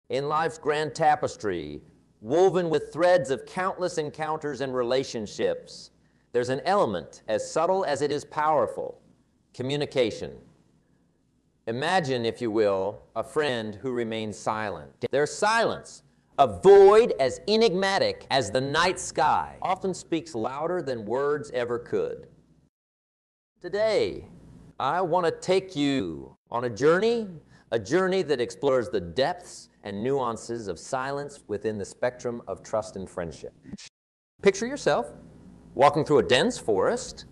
In life's grand tapestry, woven with threads of countless encounters and relationships, there's an element as subtle as it is powerful: communication. Imagine, if you will, a friend who remains silent. Their silence, a void as enigmatic as the night sky, often speaks louder than words ever could. Today, I want to take you on a journey that explores the depths and nuances of silence within the spectrum of trust and friendship. Picture yourself walking through a dense forest.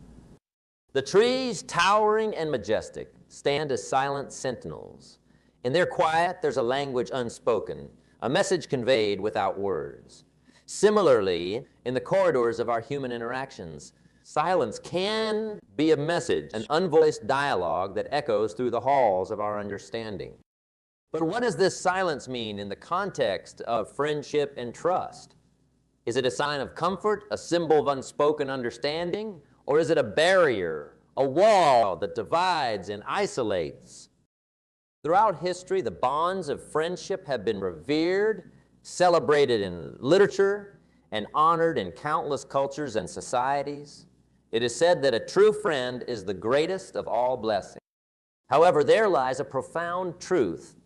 The trees, towering and majestic, stand as silent sentinels. In their quiet, there's a language unspoken, a message conveyed without words. Similarly, in the corridors of our human interactions, silence can be a message, an unvoiced dialogue that echoes through the halls of our understanding. But what does this silence mean in the context of friendship and trust? Is it a sign of comfort, a symbol of unspoken understanding, or is it a barrier, a wall that divides and isolates? Throughout history, the bonds of friendship have been revered, celebrated in literature, and honored in countless cultures and societies. It is said that a true friend is the greatest of all blessings. However, there lies a profound truth,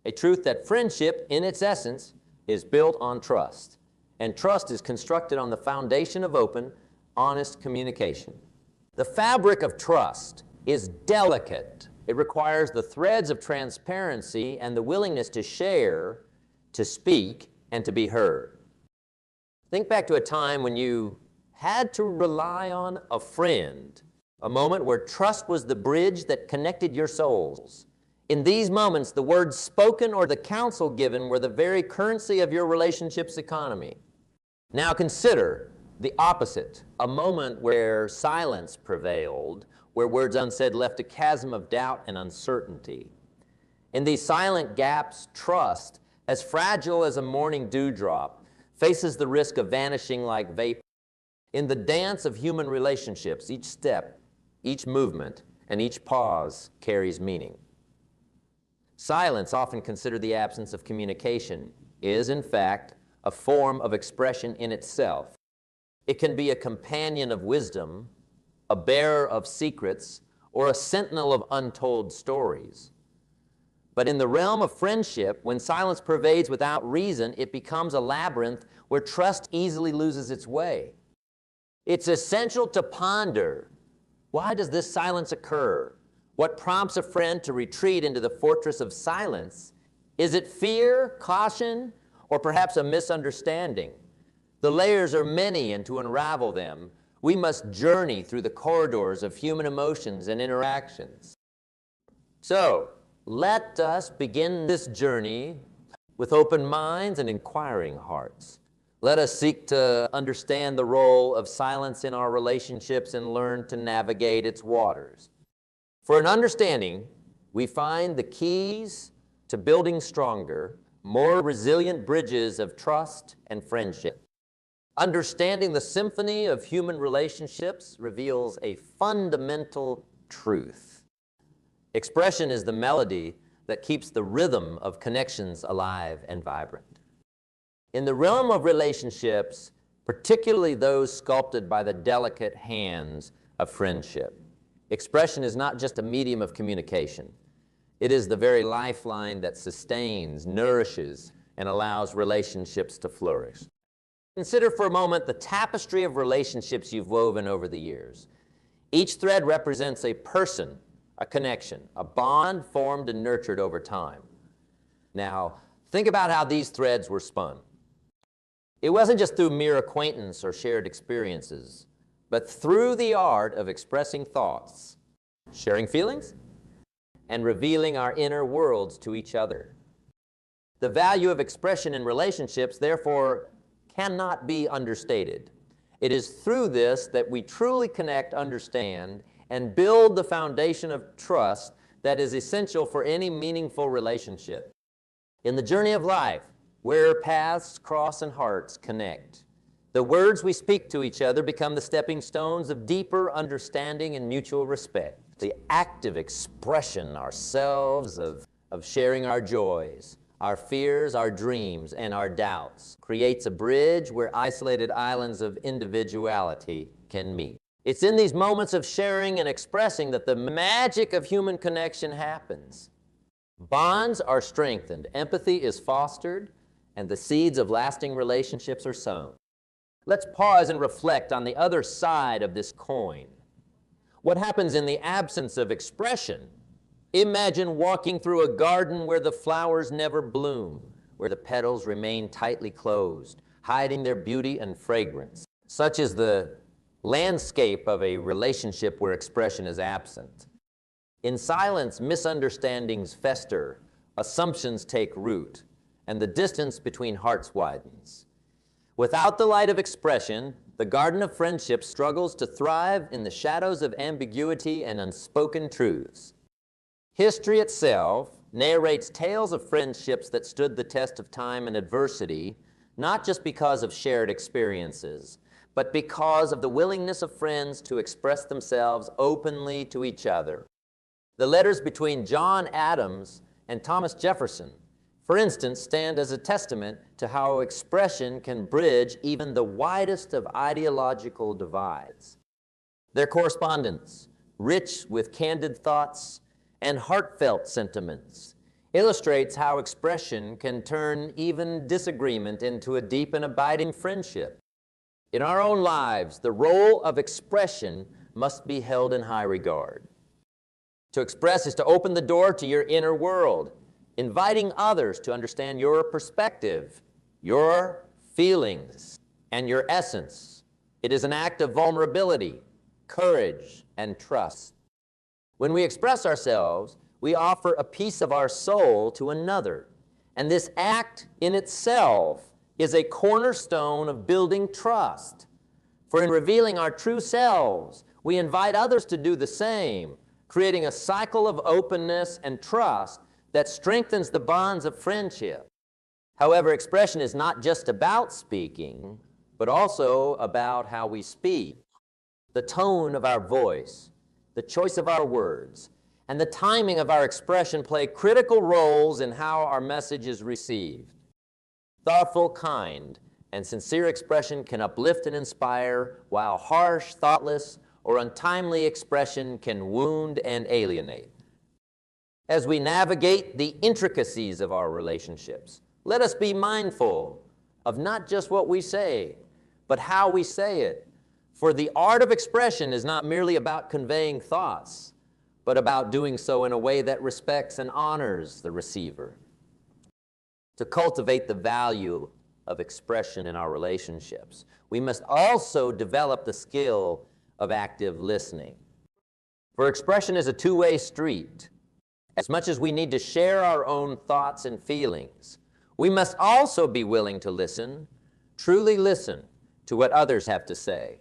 a truth that friendship, in its essence, is built on trust. And trust is constructed on the foundation of open, honest communication. The fabric of trust is delicate. It requires the threads of transparency and the willingness to share, to speak, and to be heard. Think back to a time when you had to rely on a friend, a moment where trust was the bridge that connected your souls. In these moments, the words spoken or the counsel given were the very currency of your relationship's economy. Now consider the opposite, a moment where silence prevailed, where words unsaid left a chasm of doubt and uncertainty. In these silent gaps, trust, as fragile as a morning dewdrop, faces the risk of vanishing like vapor. In the dance of human relationships, each step, each movement, and each pause carries meaning. Silence, often considered the absence of communication, is in fact a form of expression in itself. It can be a companion of wisdom, a bearer of secrets, or a sentinel of untold stories. But in the realm of friendship, when silence pervades without reason, it becomes a labyrinth where trust easily loses its way. It's essential to ponder, why does this silence occur? What prompts a friend to retreat into the fortress of silence? Is it fear, caution, or perhaps a misunderstanding? The layers are many, and to unravel them, we must journey through the corridors of human emotions and interactions. So, let us begin this journey with open minds and inquiring hearts. Let us seek to understand the role of silence in our relationships and learn to navigate its waters. For an understanding, we find the keys to building stronger, more resilient bridges of trust and friendship. Understanding the symphony of human relationships reveals a fundamental truth. Expression is the melody that keeps the rhythm of connections alive and vibrant. In the realm of relationships, particularly those sculpted by the delicate hands of friendship, expression is not just a medium of communication. It is the very lifeline that sustains, nourishes, and allows relationships to flourish. Consider for a moment the tapestry of relationships you've woven over the years. Each thread represents a person, a connection, a bond formed and nurtured over time. Now, think about how these threads were spun. It wasn't just through mere acquaintance or shared experiences, but through the art of expressing thoughts, sharing feelings, and revealing our inner worlds to each other. The value of expression in relationships, therefore, cannot be understated. It is through this that we truly connect, understand, and build the foundation of trust that is essential for any meaningful relationship. In the journey of life, where paths cross and hearts connect, the words we speak to each other become the stepping stones of deeper understanding and mutual respect. The active expression ourselves of sharing our joys, our fears, our dreams, and our doubts, creates a bridge where isolated islands of individuality can meet. It's in these moments of sharing and expressing that the magic of human connection happens. Bonds are strengthened, empathy is fostered, and the seeds of lasting relationships are sown. Let's pause and reflect on the other side of this coin. What happens in the absence of expression? Imagine walking through a garden where the flowers never bloom, where the petals remain tightly closed, hiding their beauty and fragrance. Such is the landscape of a relationship where expression is absent. In silence, misunderstandings fester, assumptions take root, and the distance between hearts widens. Without the light of expression, the garden of friendship struggles to thrive in the shadows of ambiguity and unspoken truths. History itself narrates tales of friendships that stood the test of time and adversity, not just because of shared experiences, but because of the willingness of friends to express themselves openly to each other. The letters between John Adams and Thomas Jefferson, for instance, stand as a testament to how expression can bridge even the widest of ideological divides. Their correspondence, rich with candid thoughts and heartfelt sentiments, illustrates how expression can turn even disagreement into a deep and abiding friendship. In our own lives, the role of expression must be held in high regard. To express is to open the door to your inner world, inviting others to understand your perspective, your feelings, and your essence. It is an act of vulnerability, courage, and trust. When we express ourselves, we offer a piece of our soul to another, and this act in itself is a cornerstone of building trust. For in revealing our true selves, we invite others to do the same, creating a cycle of openness and trust that strengthens the bonds of friendship. However, expression is not just about speaking, but also about how we speak. The tone of our voice, the choice of our words, and the timing of our expression play critical roles in how our message is received. Thoughtful, kind, and sincere expression can uplift and inspire, while harsh, thoughtless, or untimely expression can wound and alienate. As we navigate the intricacies of our relationships, let us be mindful of not just what we say, but how we say it. For the art of expression is not merely about conveying thoughts, but about doing so in a way that respects and honors the receiver. To cultivate the value of expression in our relationships, we must also develop the skill of active listening. For expression is a two-way street. As much as we need to share our own thoughts and feelings, we must also be willing to listen, truly listen to what others have to say.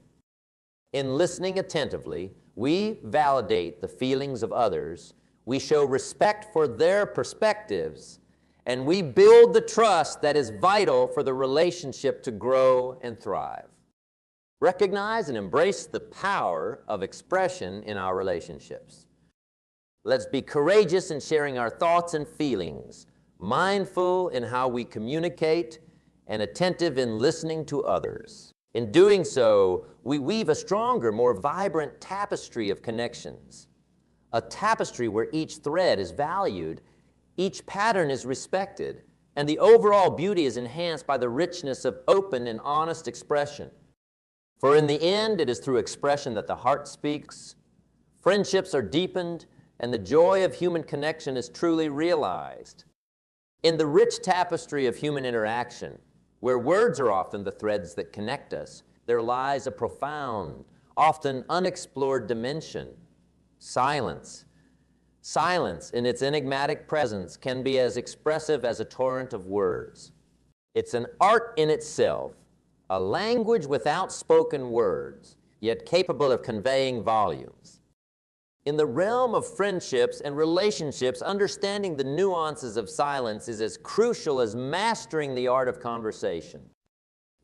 In listening attentively, we validate the feelings of others, we show respect for their perspectives, and we build the trust that is vital for the relationship to grow and thrive. Recognize and embrace the power of expression in our relationships. Let's be courageous in sharing our thoughts and feelings, mindful in how we communicate, and attentive in listening to others. In doing so, we weave a stronger, more vibrant tapestry of connections. A tapestry where each thread is valued, each pattern is respected, and the overall beauty is enhanced by the richness of open and honest expression. For in the end, it is through expression that the heart speaks, friendships are deepened, and the joy of human connection is truly realized. In the rich tapestry of human interaction, where words are often the threads that connect us, there lies a profound, often unexplored dimension: silence. Silence, in its enigmatic presence, can be as expressive as a torrent of words. It's an art in itself, a language without spoken words, yet capable of conveying volumes. In the realm of friendships and relationships, understanding the nuances of silence is as crucial as mastering the art of conversation.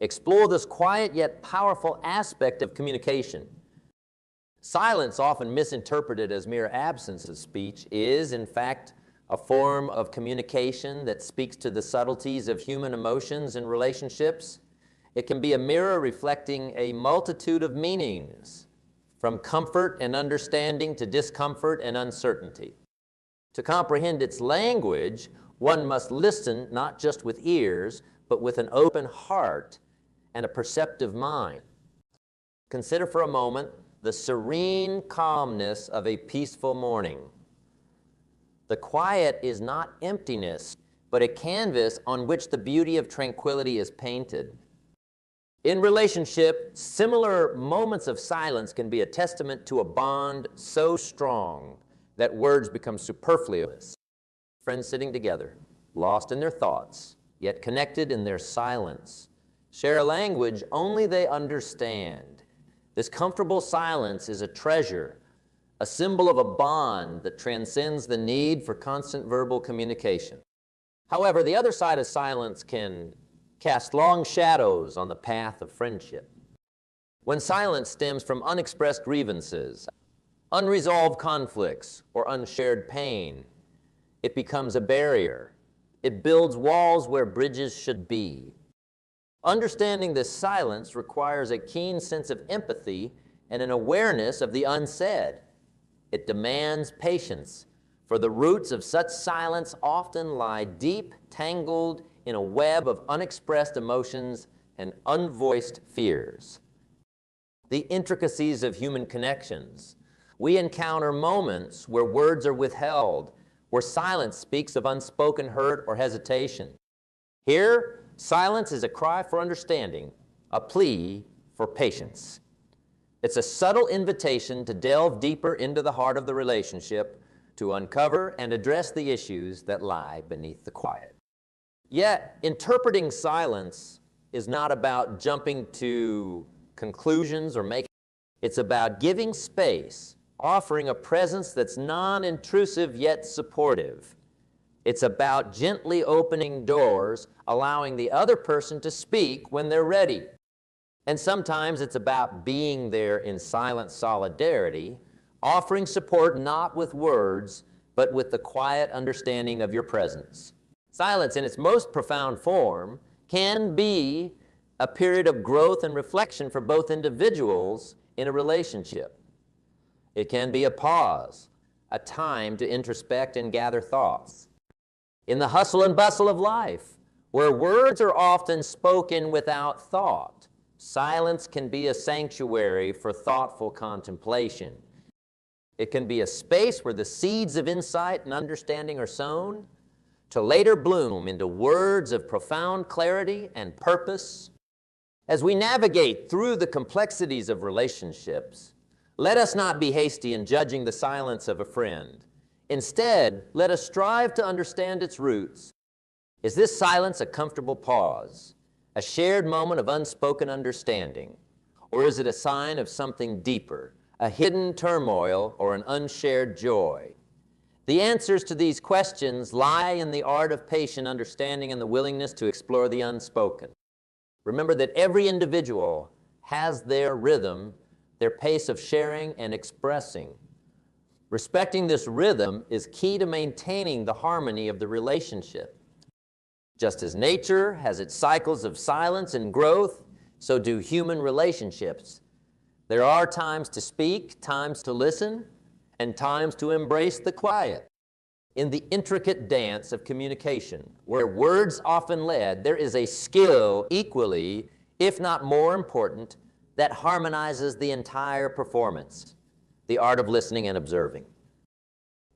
Explore this quiet yet powerful aspect of communication. Silence, often misinterpreted as mere absence of speech, is, in fact, a form of communication that speaks to the subtleties of human emotions and relationships. It can be a mirror reflecting a multitude of meanings, from comfort and understanding to discomfort and uncertainty. To comprehend its language, one must listen not just with ears, but with an open heart and a perceptive mind. Consider for a moment the serene calmness of a peaceful morning. The quiet is not emptiness, but a canvas on which the beauty of tranquility is painted. In relationship, similar moments of silence can be a testament to a bond so strong that words become superfluous. Friends sitting together, lost in their thoughts, yet connected in their silence, share a language only they understand. This comfortable silence is a treasure, a symbol of a bond that transcends the need for constant verbal communication. However, the other side of silence can cast long shadows on the path of friendship. When silence stems from unexpressed grievances, unresolved conflicts, or unshared pain, it becomes a barrier. It builds walls where bridges should be. Understanding this silence requires a keen sense of empathy and an awareness of the unsaid. It demands patience, for the roots of such silence often lie deep, tangled in a web of unexpressed emotions and unvoiced fears. The intricacies of human connections. We encounter moments where words are withheld, where silence speaks of unspoken hurt or hesitation. Here, silence is a cry for understanding, a plea for patience. It's a subtle invitation to delve deeper into the heart of the relationship, to uncover and address the issues that lie beneath the quiet. Yet, interpreting silence is not about jumping to conclusions or making. It's about giving space, offering a presence that's non-intrusive yet supportive. It's about gently opening doors, allowing the other person to speak when they're ready. And sometimes it's about being there in silent solidarity, offering support not with words, but with the quiet understanding of your presence. Silence in its most profound form can be a period of growth and reflection for both individuals in a relationship. It can be a pause, a time to introspect and gather thoughts. In the hustle and bustle of life, where words are often spoken without thought, silence can be a sanctuary for thoughtful contemplation. It can be a space where the seeds of insight and understanding are sown, to later bloom into words of profound clarity and purpose. As we navigate through the complexities of relationships, let us not be hasty in judging the silence of a friend. Instead, let us strive to understand its roots. Is this silence a comfortable pause, a shared moment of unspoken understanding, or is it a sign of something deeper, a hidden turmoil or an unshared joy? The answers to these questions lie in the art of patient understanding and the willingness to explore the unspoken. Remember that every individual has their rhythm, their pace of sharing and expressing. Respecting this rhythm is key to maintaining the harmony of the relationship. Just as nature has its cycles of silence and growth, so do human relationships. There are times to speak, times to listen, and times to embrace the quiet. In the intricate dance of communication, where words often lead, there is a skill equally, if not more important, that harmonizes the entire performance, the art of listening and observing.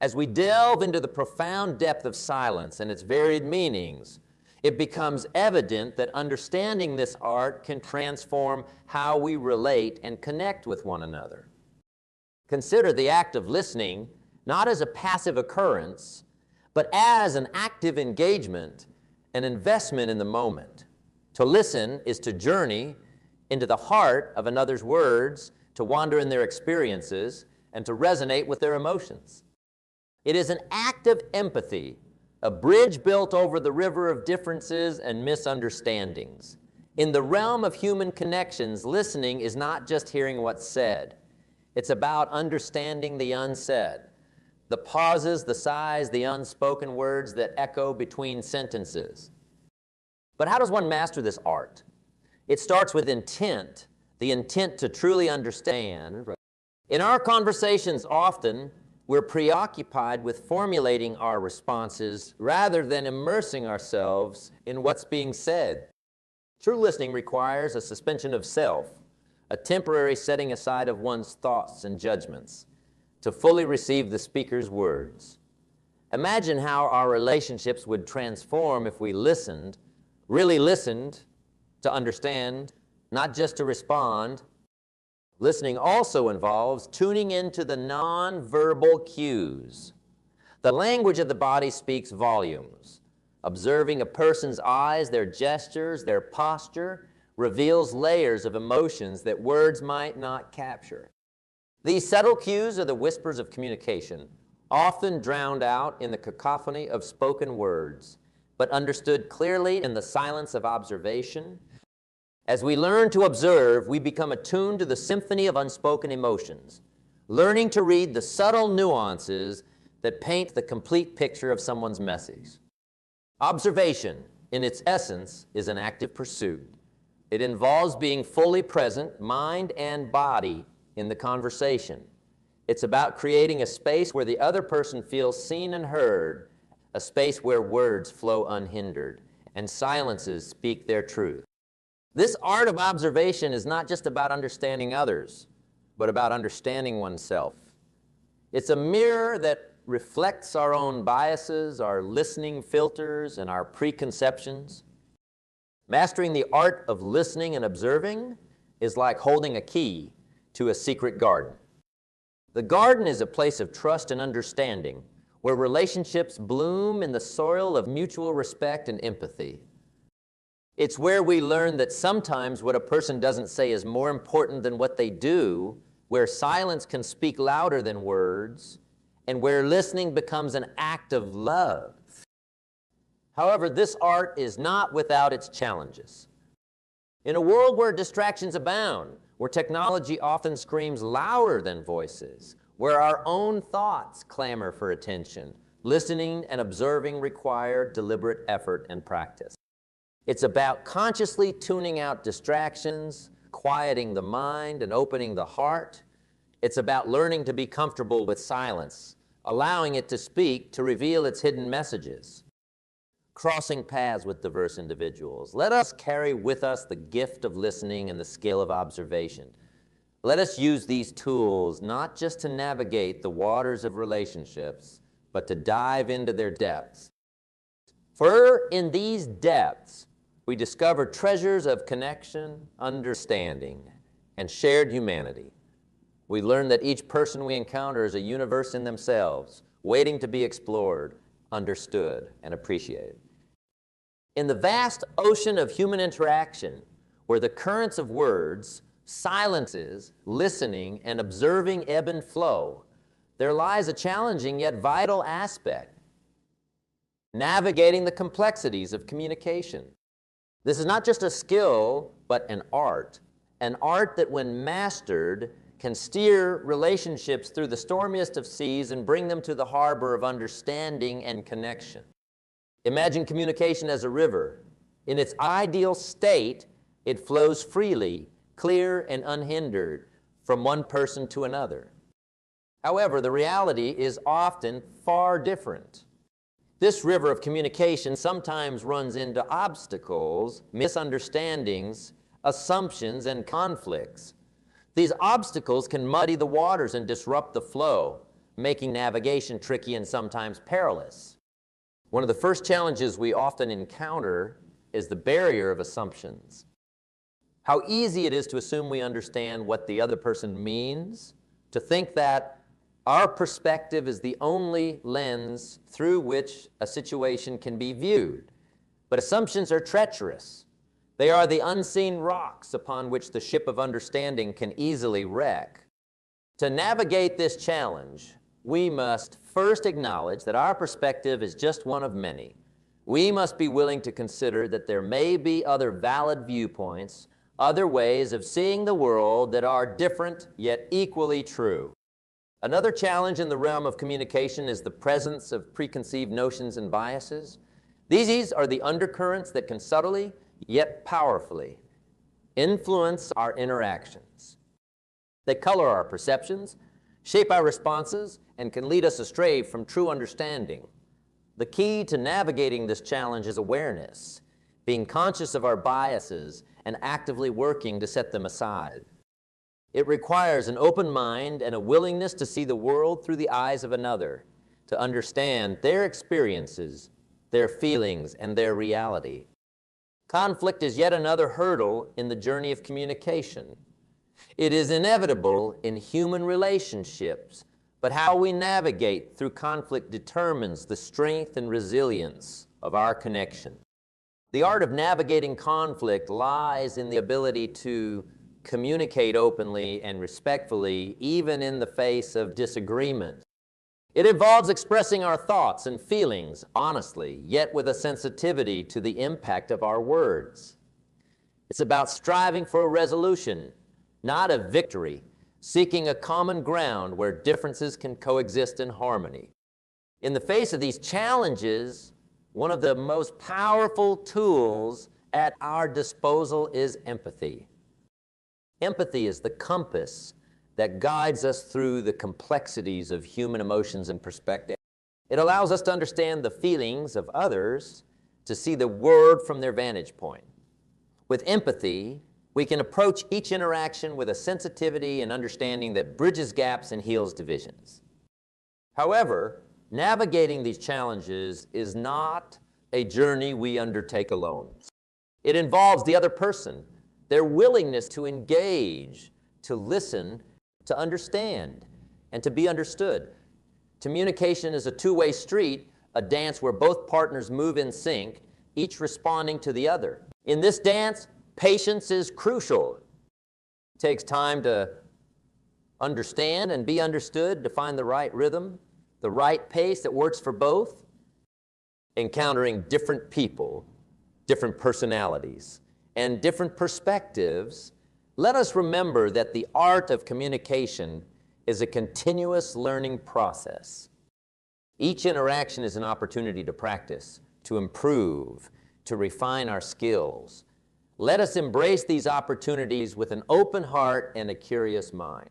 As we delve into the profound depth of silence and its varied meanings, it becomes evident that understanding this art can transform how we relate and connect with one another. Consider the act of listening not as a passive occurrence, but as an active engagement, an investment in the moment. To listen is to journey into the heart of another's words, to wander in their experiences, and to resonate with their emotions. It is an act of empathy, a bridge built over the river of differences and misunderstandings. In the realm of human connections, listening is not just hearing what's said. It's about understanding the unsaid, the pauses, the sighs, the unspoken words that echo between sentences. But how does one master this art? It starts with intent, the intent to truly understand. In our conversations, often, we're preoccupied with formulating our responses rather than immersing ourselves in what's being said. True listening requires a suspension of self, a temporary setting aside of one's thoughts and judgments to fully receive the speaker's words. Imagine how our relationships would transform if we listened, really listened to understand, not just to respond. Listening also involves tuning into the non-verbal cues. The language of the body speaks volumes. Observing a person's eyes, their gestures, their posture reveals layers of emotions that words might not capture. These subtle cues are the whispers of communication, often drowned out in the cacophony of spoken words, but understood clearly in the silence of observation. As we learn to observe, we become attuned to the symphony of unspoken emotions, learning to read the subtle nuances that paint the complete picture of someone's message. Observation, in its essence, is an active pursuit. It involves being fully present, mind and body, in the conversation. It's about creating a space where the other person feels seen and heard, a space where words flow unhindered and silences speak their truth. This art of observation is not just about understanding others, but about understanding oneself. It's a mirror that reflects our own biases, our listening filters, and our preconceptions. Mastering the art of listening and observing is like holding a key to a secret garden. The garden is a place of trust and understanding, where relationships bloom in the soil of mutual respect and empathy. It's where we learn that sometimes what a person doesn't say is more important than what they do, where silence can speak louder than words, and where listening becomes an act of love. However, this art is not without its challenges. In a world where distractions abound, where technology often screams louder than voices, where our own thoughts clamor for attention, listening and observing require deliberate effort and practice. It's about consciously tuning out distractions, quieting the mind, and opening the heart. It's about learning to be comfortable with silence, allowing it to speak to reveal its hidden messages. Crossing paths with diverse individuals. Let us carry with us the gift of listening and the skill of observation. Let us use these tools not just to navigate the waters of relationships, but to dive into their depths. For in these depths, we discover treasures of connection, understanding, and shared humanity. We learn that each person we encounter is a universe in themselves, waiting to be explored, understood, and appreciated. In the vast ocean of human interaction, where the currents of words, silences, listening, and observing ebb and flow, there lies a challenging yet vital aspect: navigating the complexities of communication. This is not just a skill, but an art that when mastered can steer relationships through the stormiest of seas and bring them to the harbor of understanding and connection. Imagine communication as a river. In its ideal state, it flows freely, clear and unhindered, from one person to another. However, the reality is often far different. This river of communication sometimes runs into obstacles, misunderstandings, assumptions, and conflicts. These obstacles can muddy the waters and disrupt the flow, making navigation tricky and sometimes perilous. One of the first challenges we often encounter is the barrier of assumptions. How easy it is to assume we understand what the other person means, to think that our perspective is the only lens through which a situation can be viewed. But assumptions are treacherous. They are the unseen rocks upon which the ship of understanding can easily wreck. To navigate this challenge, we must first acknowledge that our perspective is just one of many. We must be willing to consider that there may be other valid viewpoints, other ways of seeing the world that are different yet equally true. Another challenge in the realm of communication is the presence of preconceived notions and biases. These are the undercurrents that can subtly, yet powerfully, influence our interactions. They color our perceptions, shape our responses, and can lead us astray from true understanding. The key to navigating this challenge is awareness, being conscious of our biases and actively working to set them aside. It requires an open mind and a willingness to see the world through the eyes of another, to understand their experiences, their feelings, and their reality. Conflict is yet another hurdle in the journey of communication. It is inevitable in human relationships, but how we navigate through conflict determines the strength and resilience of our connection. The art of navigating conflict lies in the ability to communicate openly and respectfully, even in the face of disagreement. It involves expressing our thoughts and feelings honestly, yet with a sensitivity to the impact of our words. It's about striving for a resolution, not a victory, seeking a common ground where differences can coexist in harmony. In the face of these challenges, one of the most powerful tools at our disposal is empathy. Empathy is the compass that guides us through the complexities of human emotions and perspective. It allows us to understand the feelings of others, to see the world from their vantage point. With empathy, we can approach each interaction with a sensitivity and understanding that bridges gaps and heals divisions. However, navigating these challenges is not a journey we undertake alone. It involves the other person, their willingness to engage, to listen, to understand, and to be understood. Communication is a two-way street, a dance where both partners move in sync, each responding to the other. In this dance, patience is crucial. It takes time to understand and be understood, to find the right rhythm, the right pace that works for both. Encountering different people, different personalities, and different perspectives, let us remember that the art of communication is a continuous learning process. Each interaction is an opportunity to practice, to improve, to refine our skills. Let us embrace these opportunities with an open heart and a curious mind.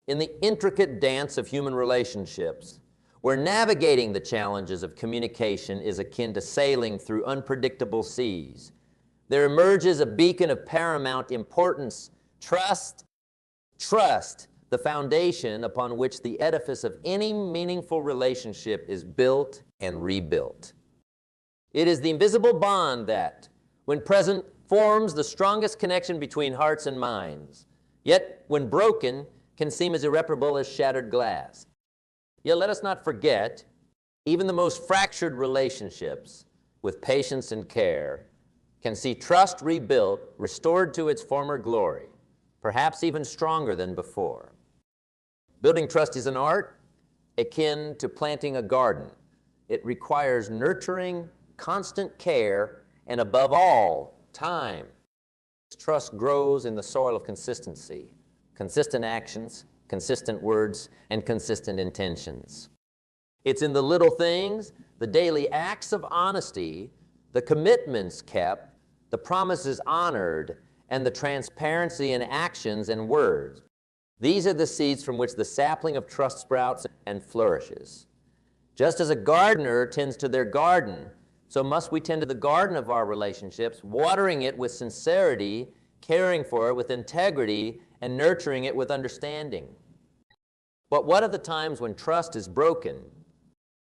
In the intricate dance of human relationships, where navigating the challenges of communication is akin to sailing through unpredictable seas, there emerges a beacon of paramount importance: trust. Trust, the foundation upon which the edifice of any meaningful relationship is built and rebuilt. It is the invisible bond that, when present, forms the strongest connection between hearts and minds, yet when broken, can seem as irreparable as shattered glass. Yet let us not forget, even the most fractured relationships, with patience and care, can see trust rebuilt, restored to its former glory, perhaps even stronger than before. Building trust is an art akin to planting a garden. It requires nurturing, constant care, and above all, time. Trust grows in the soil of consistency, consistent actions, consistent words, and consistent intentions. It's in the little things, the daily acts of honesty, the commitments kept, the promises honored, and the transparency in actions and words. These are the seeds from which the sapling of trust sprouts and flourishes. Just as a gardener tends to their garden, so must we tend to the garden of our relationships, watering it with sincerity, caring for it with integrity, and nurturing it with understanding. But what of the times when trust is broken,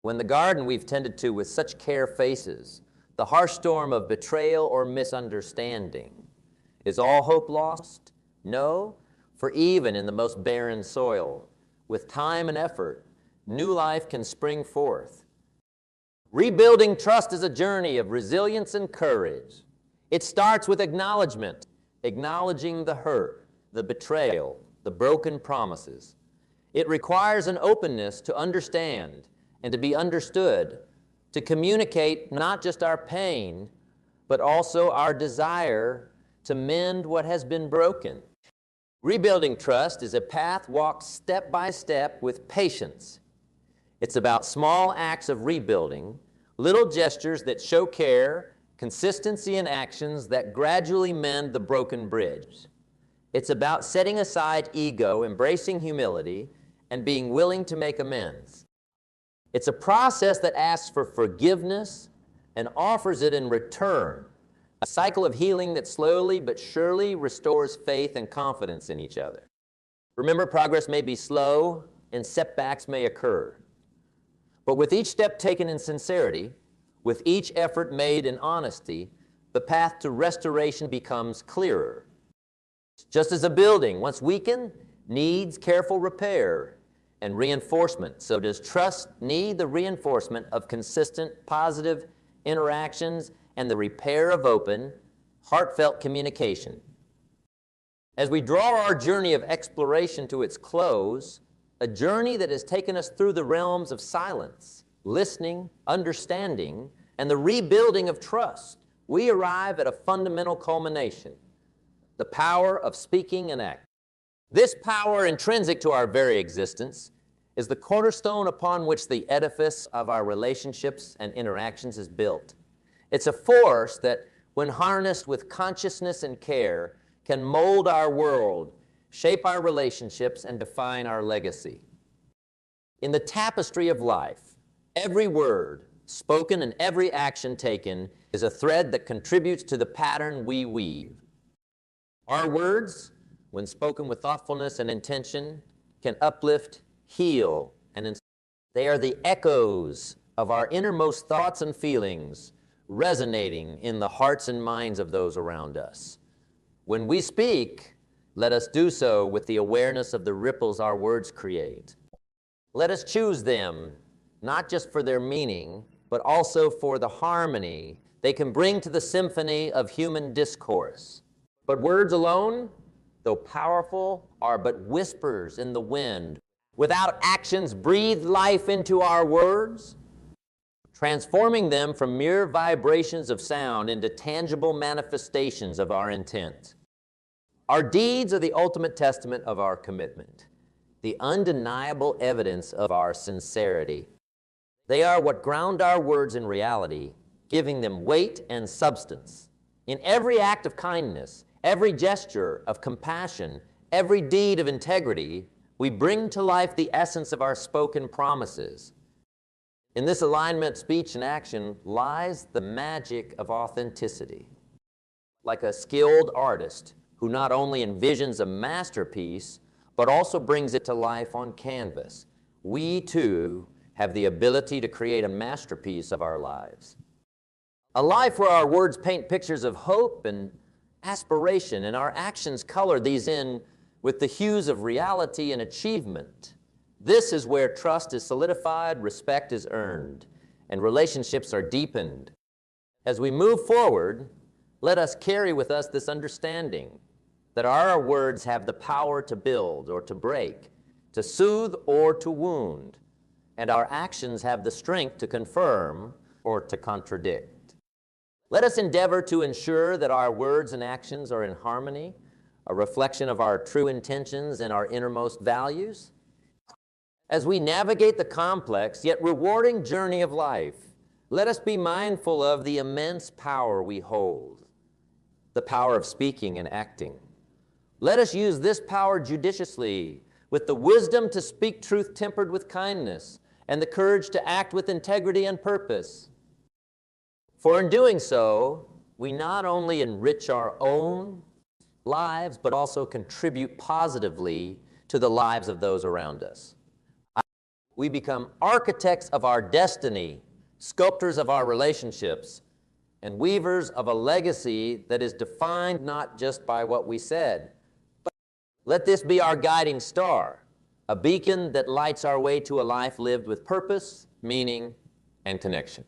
when the garden we've tended to with such care faces the harsh storm of betrayal or misunderstanding? Is all hope lost? No, for even in the most barren soil, with time and effort, new life can spring forth. Rebuilding trust is a journey of resilience and courage. It starts with acknowledgement, acknowledging the hurt, the betrayal, the broken promises. It requires an openness to understand and to be understood, to communicate not just our pain, but also our desire to mend what has been broken. Rebuilding trust is a path walked step by step with patience. It's about small acts of rebuilding, little gestures that show care, consistency in actions that gradually mend the broken bridge. It's about setting aside ego, embracing humility, and being willing to make amends. It's a process that asks for forgiveness and offers it in return, a cycle of healing that slowly but surely restores faith and confidence in each other. Remember, progress may be slow and setbacks may occur. But with each step taken in sincerity, with each effort made in honesty, the path to restoration becomes clearer. Just as a building, once weakened, needs careful repair and reinforcement, so does trust need the reinforcement of consistent, positive interactions and the repair of open, heartfelt communication. As we draw our journey of exploration to its close, a journey that has taken us through the realms of silence, listening, understanding, and the rebuilding of trust, we arrive at a fundamental culmination: the power of speaking and acting. This power, intrinsic to our very existence, is the cornerstone upon which the edifice of our relationships and interactions is built. It's a force that, when harnessed with consciousness and care, can mold our world, shape our relationships, and define our legacy. In the tapestry of life, every word spoken and every action taken is a thread that contributes to the pattern we weave. Our words, when spoken with thoughtfulness and intention, can uplift, heal, and inspire. They are the echoes of our innermost thoughts and feelings, resonating in the hearts and minds of those around us. When we speak, let us do so with the awareness of the ripples our words create. Let us choose them, not just for their meaning, but also for the harmony they can bring to the symphony of human discourse. But words alone, though powerful, are but whispers in the wind. Without actions breathe life into our words, transforming them from mere vibrations of sound into tangible manifestations of our intent. Our deeds are the ultimate testament of our commitment, the undeniable evidence of our sincerity. They are what ground our words in reality, giving them weight and substance. In every act of kindness, every gesture of compassion, every deed of integrity, we bring to life the essence of our spoken promises. In this alignment, speech and action, lies the magic of authenticity. Like a skilled artist who not only envisions a masterpiece, but also brings it to life on canvas, we too have the ability to create a masterpiece of our lives. A life where our words paint pictures of hope and aspiration, and our actions color these in with the hues of reality and achievement. This is where trust is solidified, respect is earned, and relationships are deepened. As we move forward, let us carry with us this understanding that our words have the power to build or to break, to soothe or to wound, and our actions have the strength to confirm or to contradict. Let us endeavor to ensure that our words and actions are in harmony, a reflection of our true intentions and our innermost values. As we navigate the complex yet rewarding journey of life, let us be mindful of the immense power we hold, the power of speaking and acting. Let us use this power judiciously, with the wisdom to speak truth tempered with kindness, and the courage to act with integrity and purpose. For in doing so, we not only enrich our own lives, but also contribute positively to the lives of those around us. We become architects of our destiny, sculptors of our relationships, and weavers of a legacy that is defined not just by what we said, but let this be our guiding star, a beacon that lights our way to a life lived with purpose, meaning, and connection.